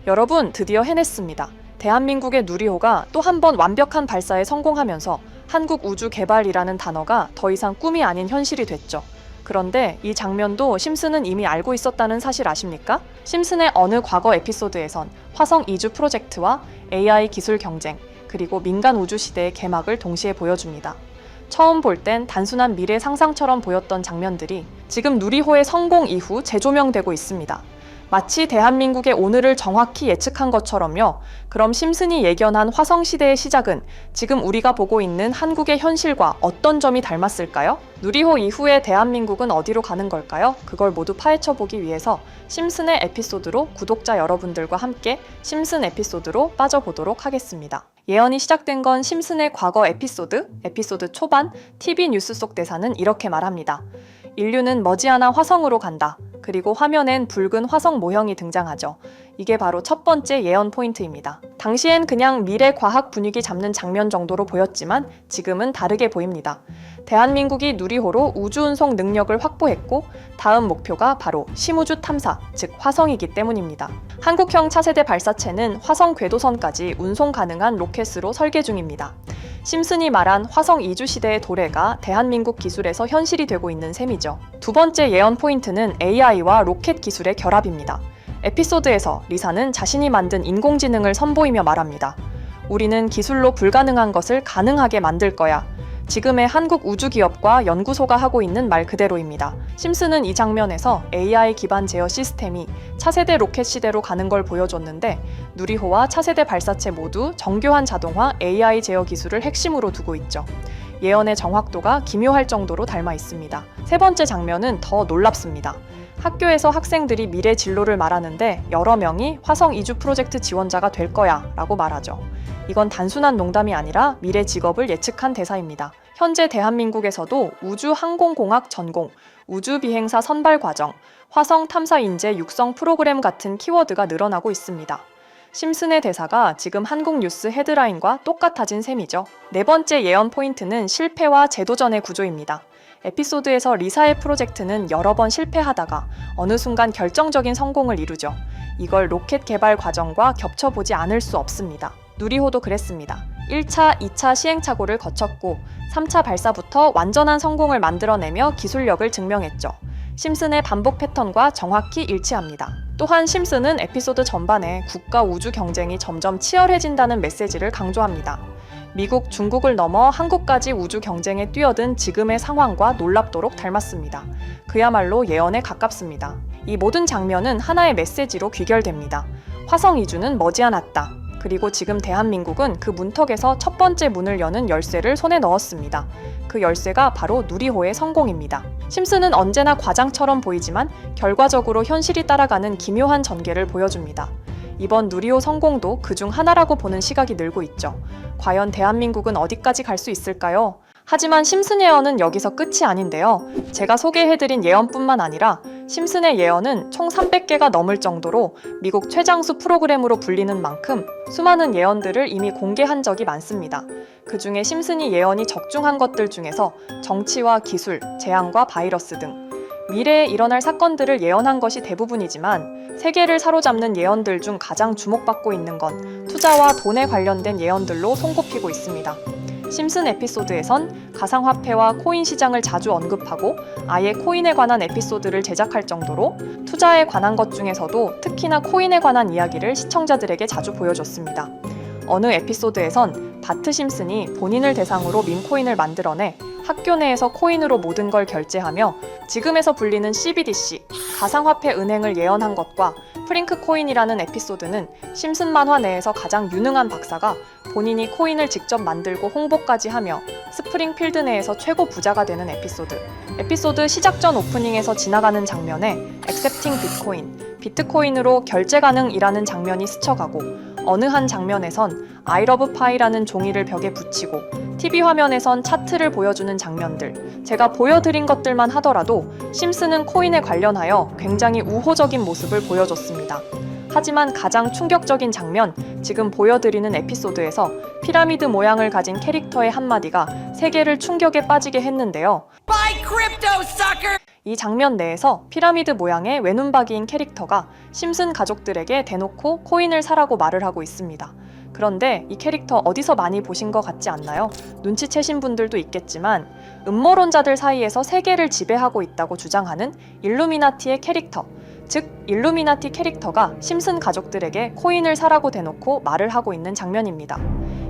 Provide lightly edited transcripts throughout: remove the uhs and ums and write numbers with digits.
여러분, 드디어 해냈습니다. 대한민국의 누리호가 또 한 번 완벽한 발사에 성공하면서 한국 우주 개발이라는 단어가 더 이상 꿈이 아닌 현실이 됐죠. 그런데 이 장면도 심슨은 이미 알고 있었다는 사실 아십니까? 심슨의 어느 과거 에피소드에선 화성 이주 프로젝트와 AI 기술 경쟁, 그리고 민간 우주 시대의 개막을 동시에 보여줍니다. 처음 볼 땐 단순한 미래 상상처럼 보였던 장면들이 지금 누리호의 성공 이후 재조명되고 있습니다. 마치 대한민국의 오늘을 정확히 예측한 것처럼요. 그럼 심슨이 예견한 화성시대의 시작은 지금 우리가 보고 있는 한국의 현실과 어떤 점이 닮았을까요? 누리호 이후에 대한민국은 어디로 가는 걸까요? 그걸 모두 파헤쳐보기 위해서 심슨의 에피소드로 구독자 여러분들과 함께 심슨 에피소드로 빠져보도록 하겠습니다. 예언이 시작된 건 심슨의 과거 에피소드 초반 TV 뉴스 속 대사는 이렇게 말합니다. 인류는 머지않아 화성으로 간다. 그리고 화면엔 붉은 화성 모형이 등장하죠. 이게 바로 첫 번째 예언 포인트입니다. 당시엔 그냥 미래 과학 분위기 잡는 장면 정도로 보였지만 지금은 다르게 보입니다. 대한민국이 누리호로 우주 운송 능력을 확보했고 다음 목표가 바로 심우주 탐사, 즉 화성이기 때문입니다. 한국형 차세대 발사체는 화성 궤도선까지 운송 가능한 로켓으로 설계 중입니다. 심슨이 말한 화성 이주 시대의 도래가 대한민국 기술에서 현실이 되고 있는 셈이죠. 두 번째 예언 포인트는 AI와 로켓 기술의 결합입니다. 에피소드에서 리사는 자신이 만든 인공지능을 선보이며 말합니다. 우리는 기술로 불가능한 것을 가능하게 만들 거야. 지금의 한국 우주기업과 연구소가 하고 있는 말 그대로입니다. 심슨은 이 장면에서 AI 기반 제어 시스템이 차세대 로켓 시대로 가는 걸 보여줬는데 누리호와 차세대 발사체 모두 정교한 자동화 AI 제어 기술을 핵심으로 두고 있죠. 예언의 정확도가 기묘할 정도로 닮아 있습니다. 세 번째 장면은 더 놀랍습니다. 학교에서 학생들이 미래 진로를 말하는데 여러 명이 화성 이주 프로젝트 지원자가 될 거야 라고 말하죠. 이건 단순한 농담이 아니라 미래 직업을 예측한 대사입니다. 현재 대한민국에서도 우주항공공학 전공, 우주비행사 선발 과정, 화성 탐사 인재 육성 프로그램 같은 키워드가 늘어나고 있습니다. 심슨의 대사가 지금 한국 뉴스 헤드라인과 똑같아진 셈이죠. 네 번째 예언 포인트는 실패와 재도전의 구조입니다. 에피소드에서 리사의 프로젝트는 여러 번 실패하다가 어느 순간 결정적인 성공을 이루죠. 이걸 로켓 개발 과정과 겹쳐보지 않을 수 없습니다. 누리호도 그랬습니다. 1차, 2차 시행착오를 거쳤고 3차 발사부터 완전한 성공을 만들어내며 기술력을 증명했죠. 심슨의 반복 패턴과 정확히 일치합니다. 또한 심슨은 에피소드 전반에 국가 우주 경쟁이 점점 치열해진다는 메시지를 강조합니다. 미국, 중국을 넘어 한국까지 우주 경쟁에 뛰어든 지금의 상황과 놀랍도록 닮았습니다. 그야말로 예언에 가깝습니다. 이 모든 장면은 하나의 메시지로 귀결됩니다. 화성 이주는 머지않았다. 그리고 지금 대한민국은 그 문턱에서 첫 번째 문을 여는 열쇠를 손에 넣었습니다. 그 열쇠가 바로 누리호의 성공입니다. 심슨은 언제나 과장처럼 보이지만 결과적으로 현실이 따라가는 기묘한 전개를 보여줍니다. 이번 누리호 성공도 그중 하나라고 보는 시각이 늘고 있죠. 과연 대한민국은 어디까지 갈 수 있을까요? 하지만 심슨 예언은 여기서 끝이 아닌데요. 제가 소개해드린 예언뿐만 아니라 심슨의 예언은 총 300개가 넘을 정도로 미국 최장수 프로그램으로 불리는 만큼 수많은 예언들을 이미 공개한 적이 많습니다. 그 중에 심슨이 예언이 적중한 것들 중에서 정치와 기술, 재앙과 바이러스 등 미래에 일어날 사건들을 예언한 것이 대부분이지만 세계를 사로잡는 예언들 중 가장 주목받고 있는 건 투자와 돈에 관련된 예언들로 손꼽히고 있습니다. 심슨 에피소드에선 가상화폐와 코인 시장을 자주 언급하고 아예 코인에 관한 에피소드를 제작할 정도로 투자에 관한 것 중에서도 특히나 코인에 관한 이야기를 시청자들에게 자주 보여줬습니다. 어느 에피소드에선 바트 심슨이 본인을 대상으로 밈코인을 만들어내 학교 내에서 코인으로 모든 걸 결제하며 지금에서 불리는 CBDC, 가상화폐 은행을 예언한 것과 프링크 코인이라는 에피소드는 심슨 만화 내에서 가장 유능한 박사가 본인이 코인을 직접 만들고 홍보까지 하며 스프링필드 내에서 최고 부자가 되는 에피소드 시작 전 오프닝에서 지나가는 장면에 Accepting Bitcoin, 비트코인으로 결제 가능이라는 장면이 스쳐가고 어느 한 장면에선 I love pie라는 종이를 벽에 붙이고 TV 화면에선 차트를 보여주는 장면들, 제가 보여드린 것들만 하더라도 심슨은 코인에 관련하여 굉장히 우호적인 모습을 보여줬습니다. 하지만 가장 충격적인 장면, 지금 보여드리는 에피소드에서 피라미드 모양을 가진 캐릭터의 한마디가 세계를 충격에 빠지게 했는데요. Buy crypto, sucker! 이 장면 내에서 피라미드 모양의 외눈박이인 캐릭터가 심슨 가족들에게 대놓고 코인을 사라고 말을 하고 있습니다. 그런데 이 캐릭터 어디서 많이 보신 것 같지 않나요? 눈치채신 분들도 있겠지만 음모론자들 사이에서 세계를 지배하고 있다고 주장하는 일루미나티의 캐릭터, 즉 일루미나티 캐릭터가 심슨 가족들에게 코인을 사라고 대놓고 말을 하고 있는 장면입니다.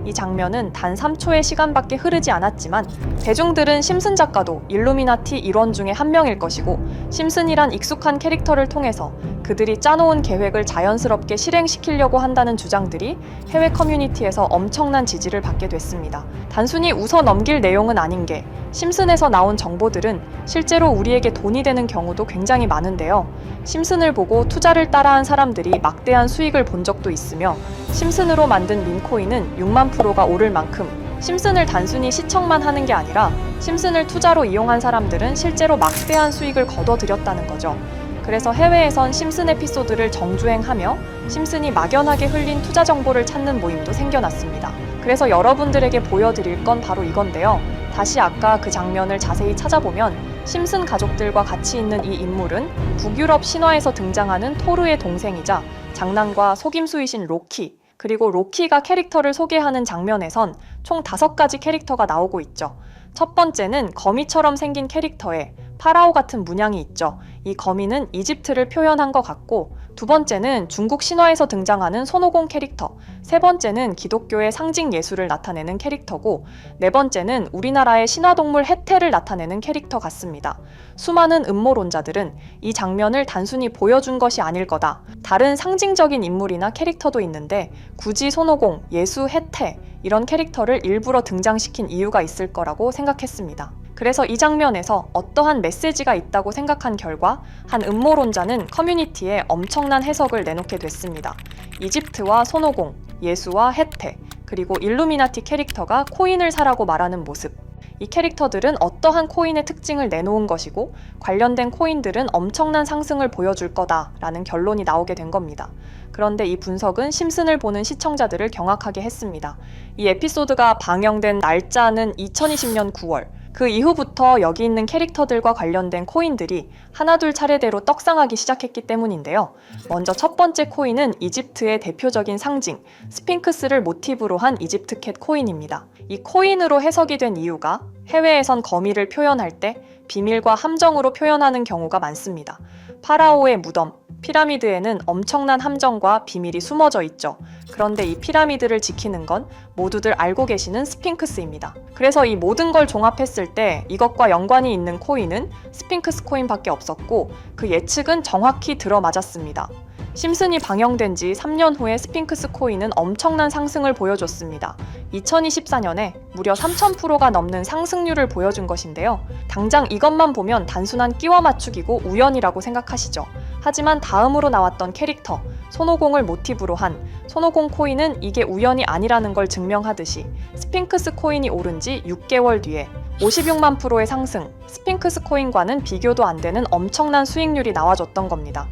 이 장면은 단 3초의 시간밖에 흐르지 않았지만 대중들은 심슨 작가도 일루미나티 일원 중에 한 명일 것이고 심슨이란 익숙한 캐릭터를 통해서 그들이 짜놓은 계획을 자연스럽게 실행시키려고 한다는 주장들이 해외 커뮤니티에서 엄청난 지지를 받게 됐습니다. 단순히 웃어 넘길 내용은 아닌 게 심슨에서 나온 정보들은 실제로 우리에게 돈이 되는 경우도 굉장히 많은데요. 심슨을 보고 투자를 따라한 사람들이 막대한 수익을 본 적도 있으며 심슨으로 만든 밈코인은 6만 프로가 오를 만큼 심슨을 단순히 시청만 하는 게 아니라 심슨을 투자로 이용한 사람들은 실제로 막대한 수익을 거둬들였다는 거죠. 그래서 해외에선 심슨 에피소드를 정주행하며 심슨이 막연하게 흘린 투자 정보를 찾는 모임도 생겨났습니다. 그래서 여러분들에게 보여드릴 건 바로 이건데요. 다시 아까 그 장면을 자세히 찾아보면 심슨 가족들과 같이 있는 이 인물은 북유럽 신화에서 등장하는 토르의 동생이자 장난과 속임수이신 로키, 그리고 로키가 캐릭터를 소개하는 장면에선 총 5가지 캐릭터가 나오고 있죠. 첫 번째는 거미처럼 생긴 캐릭터에 파라오 같은 문양이 있죠. 이 거미는 이집트를 표현한 것 같고, 두 번째는 중국 신화에서 등장하는 손오공 캐릭터, 세 번째는 기독교의 상징 예수를 나타내는 캐릭터고, 네 번째는 우리나라의 신화동물 해태를 나타내는 캐릭터 같습니다. 수많은 음모론자들은 이 장면을 단순히 보여준 것이 아닐 거다, 다른 상징적인 인물이나 캐릭터도 있는데 굳이 손오공, 예수, 해태 이런 캐릭터를 일부러 등장시킨 이유가 있을 거라고 생각했습니다. 그래서 이 장면에서 어떠한 메시지가 있다고 생각한 결과 한 음모론자는 커뮤니티에 엄청난 해석을 내놓게 됐습니다. 이집트와 손오공, 예수와 해태, 그리고 일루미나티 캐릭터가 코인을 사라고 말하는 모습, 이 캐릭터들은 어떠한 코인의 특징을 내놓은 것이고 관련된 코인들은 엄청난 상승을 보여줄 거다라는 결론이 나오게 된 겁니다. 그런데 이 분석은 심슨을 보는 시청자들을 경악하게 했습니다. 이 에피소드가 방영된 날짜는 2020년 9월, 그 이후부터 여기 있는 캐릭터들과 관련된 코인들이 하나둘 차례대로 떡상하기 시작했기 때문인데요. 먼저 첫 번째 코인은 이집트의 대표적인 상징, 스핑크스를 모티브로 한 이집트 캣 코인입니다. 이 코인으로 해석이 된 이유가 해외에선 거미를 표현할 때 비밀과 함정으로 표현하는 경우가 많습니다. 파라오의 무덤, 피라미드에는 엄청난 함정과 비밀이 숨어져 있죠. 그런데 이 피라미드를 지키는 건 모두들 알고 계시는 스핑크스입니다. 그래서 이 모든 걸 종합했을 때 이것과 연관이 있는 코인은 스핑크스 코인밖에 없었고 그 예측은 정확히 들어맞았습니다. 심슨이 방영된 지 3년 후에 스핑크스 코인은 엄청난 상승을 보여줬습니다. 2024년에 무려 3000%가 넘는 상승률을 보여준 것인데요. 당장 이것만 보면 단순한 끼워 맞추기고 우연이라고 생각하시죠. 하지만 다음으로 나왔던 캐릭터, 손오공을 모티브로 한 손오공 코인은 이게 우연이 아니라는 걸 증명하듯이 스핑크스 코인이 오른 지 6개월 뒤에 56만 프로의 상승, 스핑크스 코인과는 비교도 안 되는 엄청난 수익률이 나와줬던 겁니다.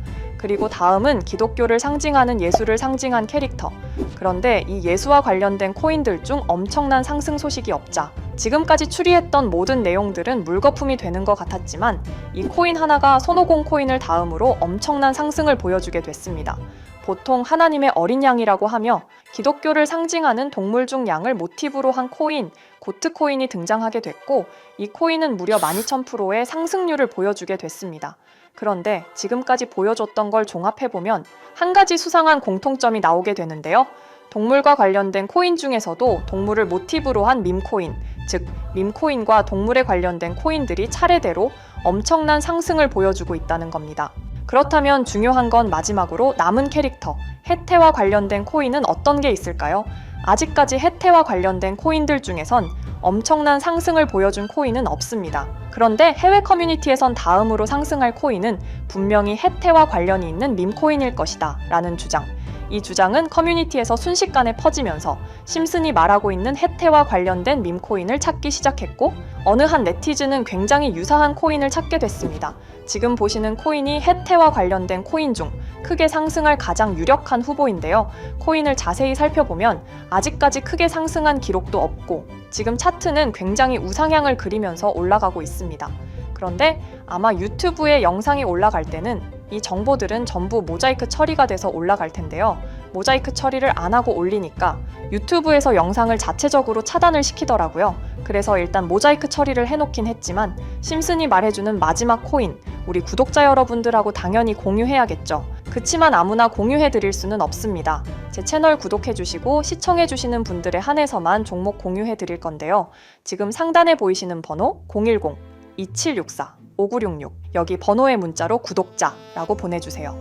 그리고 다음은 기독교를 상징하는 예수를 상징한 캐릭터. 그런데 이 예수와 관련된 코인들 중 엄청난 상승 소식이 없자 지금까지 추리했던 모든 내용들은 물거품이 되는 것 같았지만 이 코인 하나가 손오공 코인을 다음으로 엄청난 상승을 보여주게 됐습니다. 보통 하나님의 어린 양이라고 하며 기독교를 상징하는 동물 중 양을 모티브로 한 코인, 고트 코인이 등장하게 됐고 이 코인은 무려 12,000%의 상승률을 보여주게 됐습니다. 그런데 지금까지 보여줬던 걸 종합해보면 한 가지 수상한 공통점이 나오게 되는데요. 동물과 관련된 코인 중에서도 동물을 모티브로 한 밈코인, 즉 밈코인과 동물에 관련된 코인들이 차례대로 엄청난 상승을 보여주고 있다는 겁니다. 그렇다면 중요한 건 마지막으로 남은 캐릭터, 해태와 관련된 코인은 어떤 게 있을까요? 아직까지 해태와 관련된 코인들 중에선 엄청난 상승을 보여준 코인은 없습니다. 그런데 해외 커뮤니티에선 다음으로 상승할 코인은 분명히 해태와 관련이 있는 밈코인일 것이다 라는 주장. 이 주장은 커뮤니티에서 순식간에 퍼지면서 심슨이 말하고 있는 해태와 관련된 밈코인을 찾기 시작했고 어느 한 네티즌은 굉장히 유사한 코인을 찾게 됐습니다. 지금 보시는 코인이 해태와 관련된 코인 중 크게 상승할 가장 유력한 후보인데요. 코인을 자세히 살펴보면 아직까지 크게 상승한 기록도 없고 지금 차트는 굉장히 우상향을 그리면서 올라가고 있습니다. 그런데 아마 유튜브에 영상이 올라갈 때는 이 정보들은 전부 모자이크 처리가 돼서 올라갈 텐데요. 모자이크 처리를 안 하고 올리니까 유튜브에서 영상을 자체적으로 차단을 시키더라고요. 그래서 일단 모자이크 처리를 해놓긴 했지만 심슨이 말해주는 마지막 코인, 우리 구독자 여러분들하고 당연히 공유해야겠죠. 그치만 아무나 공유해드릴 수는 없습니다. 제 채널 구독해주시고 시청해주시는 분들에 한해서만 종목 공유해드릴 건데요. 지금 상단에 보이시는 번호 010-2764-5966 여기 번호의 문자로 구독자라고 보내주세요.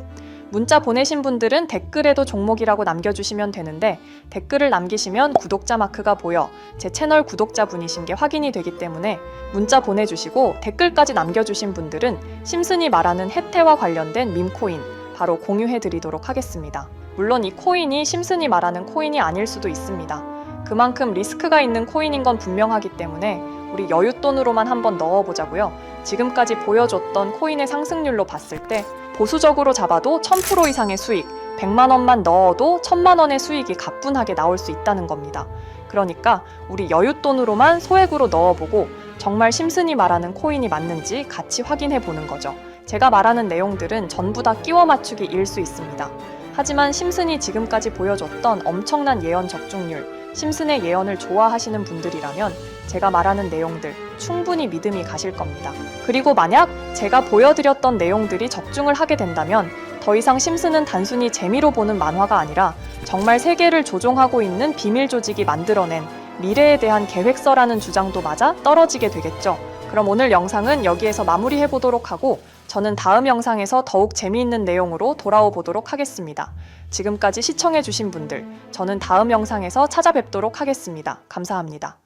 문자 보내신 분들은 댓글에도 종목이라고 남겨주시면 되는데 댓글을 남기시면 구독자 마크가 보여 제 채널 구독자분이신 게 확인이 되기 때문에 문자 보내주시고 댓글까지 남겨주신 분들은 심슨이 말하는 혜태와 관련된 밈코인 바로 공유해드리도록 하겠습니다. 물론 이 코인이 심슨이 말하는 코인이 아닐 수도 있습니다. 그만큼 리스크가 있는 코인인 건 분명하기 때문에 우리 여윳돈으로만 한번 넣어보자고요. 지금까지 보여줬던 코인의 상승률로 봤을 때 보수적으로 잡아도 1000% 이상의 수익, 100만 원만 넣어도 1000만 원의 수익이 가뿐하게 나올 수 있다는 겁니다. 그러니까 우리 여윳돈으로만 소액으로 넣어보고 정말 심슨이 말하는 코인이 맞는지 같이 확인해 보는 거죠. 제가 말하는 내용들은 전부 다 끼워 맞추기일 수 있습니다. 하지만 심슨이 지금까지 보여줬던 엄청난 예언 적중률, 심슨의 예언을 좋아하시는 분들이라면 제가 말하는 내용들 충분히 믿음이 가실 겁니다. 그리고 만약 제가 보여드렸던 내용들이 적중을 하게 된다면 더 이상 심슨은 단순히 재미로 보는 만화가 아니라 정말 세계를 조종하고 있는 비밀 조직이 만들어낸 미래에 대한 계획서라는 주장도 맞아 떨어지게 되겠죠. 그럼 오늘 영상은 여기에서 마무리해 보도록 하고 저는 다음 영상에서 더욱 재미있는 내용으로 돌아오 보도록 하겠습니다. 지금까지 시청해주신 분들, 저는 다음 영상에서 찾아뵙도록 하겠습니다. 감사합니다.